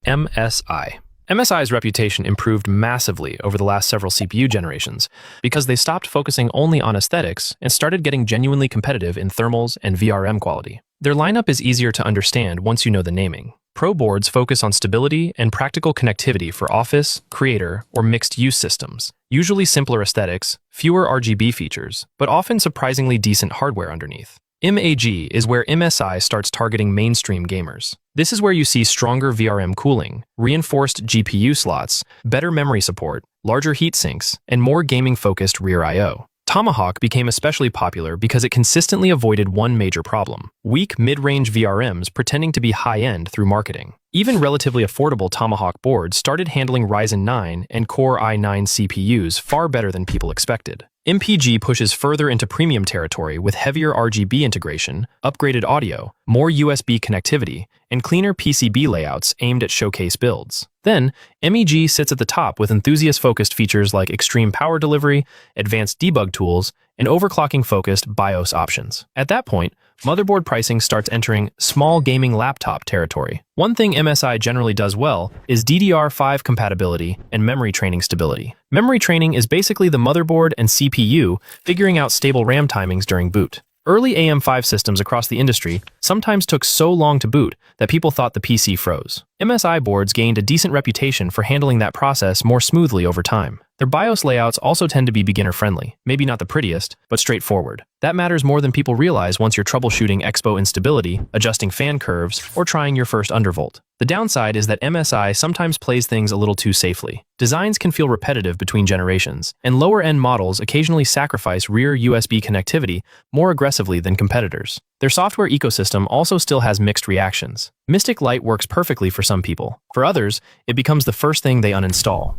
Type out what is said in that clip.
MSI. MSI's reputation improved massively over the last several CPU generations because they stopped focusing only on aesthetics and started getting genuinely competitive in thermals and VRM quality. Their lineup is easier to understand once you know the naming. Pro boards focus on stability and practical connectivity for office, creator, or mixed-use systems. Usually simpler aesthetics, fewer RGB features, but often surprisingly decent hardware underneath. MAG is where MSI starts targeting mainstream gamers. This is where you see stronger VRM cooling, reinforced GPU slots, better memory support, larger heat sinks, and more gaming-focused rear I/O. Tomahawk became especially popular because it consistently avoided one major problem: weak mid-range VRMs pretending to be high-end through marketing. Even relatively affordable Tomahawk boards started handling Ryzen 9 and Core i9 CPUs far better than people expected. MPG pushes further into premium territory with heavier RGB integration, upgraded audio, more USB connectivity, and cleaner PCB layouts aimed at showcase builds. Then, MEG sits at the top with enthusiast-focused features like extreme power delivery, advanced debug tools, and overclocking-focused BIOS options. At that point, motherboard pricing starts entering small gaming laptop territory. One thing MSI generally does well is DDR5 compatibility and memory training stability. Memory training is basically the motherboard and CPU figuring out stable RAM timings during boot. Early AM5 systems across the industry sometimes took so long to boot that people thought the PC froze. MSI boards gained a decent reputation for handling that process more smoothly over time. Their BIOS layouts also tend to be beginner-friendly, maybe not the prettiest, but straightforward. That matters more than people realize once you're troubleshooting expo instability, adjusting fan curves, or trying your first undervolt. The downside is that MSI sometimes plays things a little too safely. Designs can feel repetitive between generations, and lower-end models occasionally sacrifice rear USB connectivity more aggressively than competitors. Their software ecosystem also still has mixed reactions. Mystic Light works perfectly for some people. For others, it becomes the first thing they uninstall.